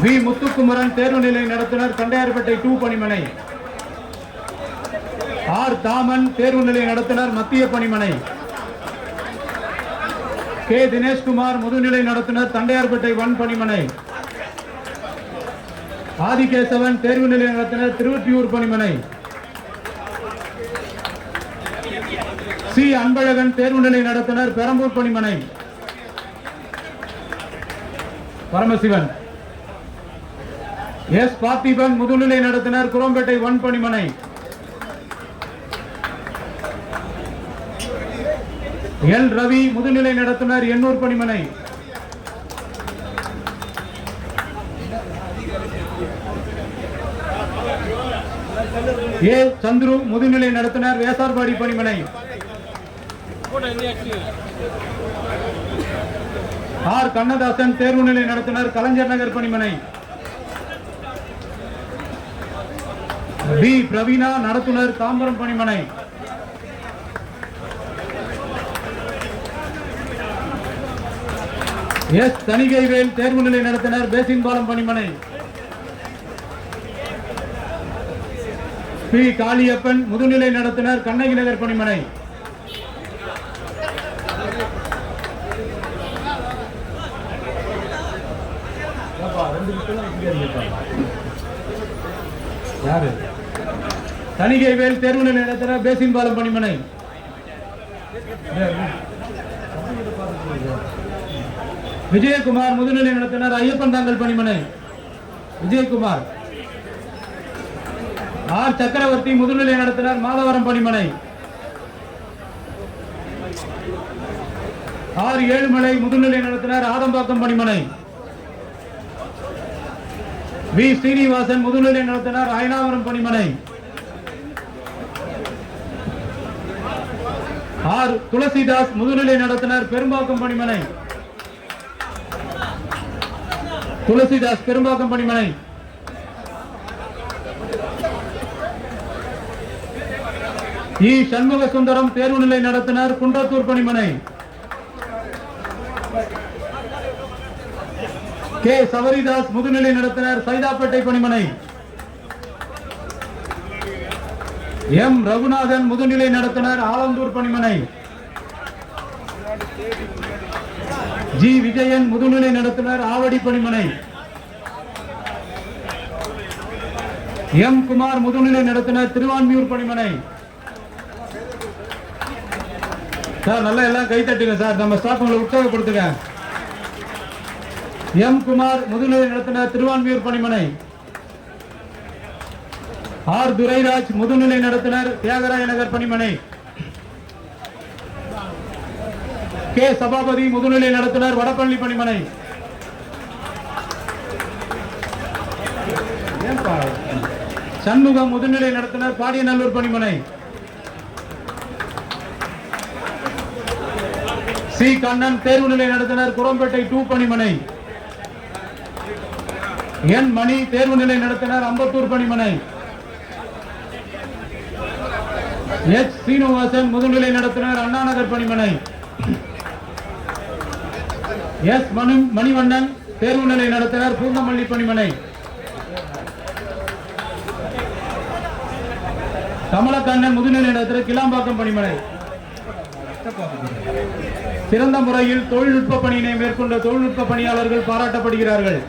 We Muthukumaran தேர்வு நிலை நடத்துனர் தண்டையார்பேட்டை 2 பணிமனை. ஆர் தாமன் தேர்வு நிலை நடத்துனர் மத்திய பணிமனை. கே தினேஷ்குமார் முதுநிலை நடத்துனர் தண்டையார்பேட்டை 1 பணிமனை. ஆதிகேசவன் தேர்வு நிலை நடத்துனர் திருவொற்றியூர் பணிமனை. சி அன்பழகன் தேர்வு நிலை நடத்துனர் பெரம்பூர் பணிமனை. பரமசிவன். எஸ் பார்த்திபன் முதுநிலை நடத்துனர் குரோம்பேட்டை 1 பணிமனை. எல் ரவி முதுநிலை நடத்துனர் எண்ணூர் பணிமனை. ஏ சந்துரு முதுநிலை நடத்துனர் வேசார்பாடி பணிமனை. ஆர் கண்ணதாசன் தேர்வு நிலை நடத்துனர் கலைஞர் நகர் பணிமனை. பி பிரவீனா நடத்துனர் தாம்பரம் பணிமனை. எஸ் தணிகைவேல் தேர்வு நிலை நடத்தினர் பேசின்பாலம் பணிமனை. பி காளியப்பன் முதுநிலை நடத்தினர் கண்ணகி நகர் பணிமனை. யாரு? தணிகைவேல் தேர்வு நிலை நடத்தினர் பேசின்பாலம் பணிமனை. விஜயகுமார் முதுநிலை நடத்தினர் ஐயப்பன் தாங்கல் பணிமனை. விஜயகுமார். ஆர் சக்கரவர்த்தி முதுநிலை நடத்தினர் மாதவரம் பணிமனை. ஆர் ஏழுமலை முதுநிலை நடத்தினர் ஆதம்பாக்கம் பணிமனை. வி ஸ்ரீனிவாசன் முதுநிலை நடத்தினர் அயனாவரம் பணிமனை. ஆர் துளசிதாஸ் முதுநிலை நடத்தினர் பெரும்பாக்கம் பணிமனை. துளசிதாஸ் பெரும்பாக்கம் பணிமனை. இ சண்முக சுந்தரம் தேர்வு நிலை நடத்தினர் குன்றத்தூர் பணிமனை. கே சவரிதாஸ் முதுநிலை நடத்தினர் சைதாப்பேட்டை பணிமனை. எம் ரகுநாதன் முதுநிலை நடத்தினர் ஆலந்தூர் பணிமனை. ஜி விஜயன் முதுநிலை நடத்தினர் ஆவடி பணிமனை. எம் குமார் முதுநிலை நடத்தினர் திருவான்மியூர் பணிமனை. சார் நல்லா எல்லாம் கை தட்டுங்க சார், நம்ம ஸ்டாஃப் உங்களை உற்சாகப்படுத்துங்க. எம் குமார் முதுநிலை நடத்தினர் திருவான்மியூர் பணிமனை. ஆர் துரைராஜ் முதுநிலை நடத்தினர் தியாகராய நகர் பணிமனை. கே சபாபதி முதுநிலை நடத்தினர் வடபள்ளி பணிமனை. சண்முகம் முதுநிலை நடத்தினர் பாடியநல்லூர் பணிமனை. சி கண்ணன் தேர்வு நிலை நடத்தினர் குரோம்பேட்டை 2 பணிமனை. என் மணி தேர்வு நிலை நடத்தினர் அம்பத்தூர் பணிமனை. எச் சீனிவாசன் முதுநிலை நடத்தினர் அண்ணாநகர் பணிமனை. எஸ் மணிவண்ணன் தேர்வு நிலை நடத்தினர் பூந்தமல்லி பணிமனை. கமலக்கண்ணன் முதுநிலை நடத்தினர் கிளாம்பாக்கம் பணிமனை. சிறந்த முறையில் தொழில்நுட்ப பணியினை மேற்கொண்ட தொழில்நுட்ப பணியாளர்கள் பாராட்டப்படுகிறார்கள்.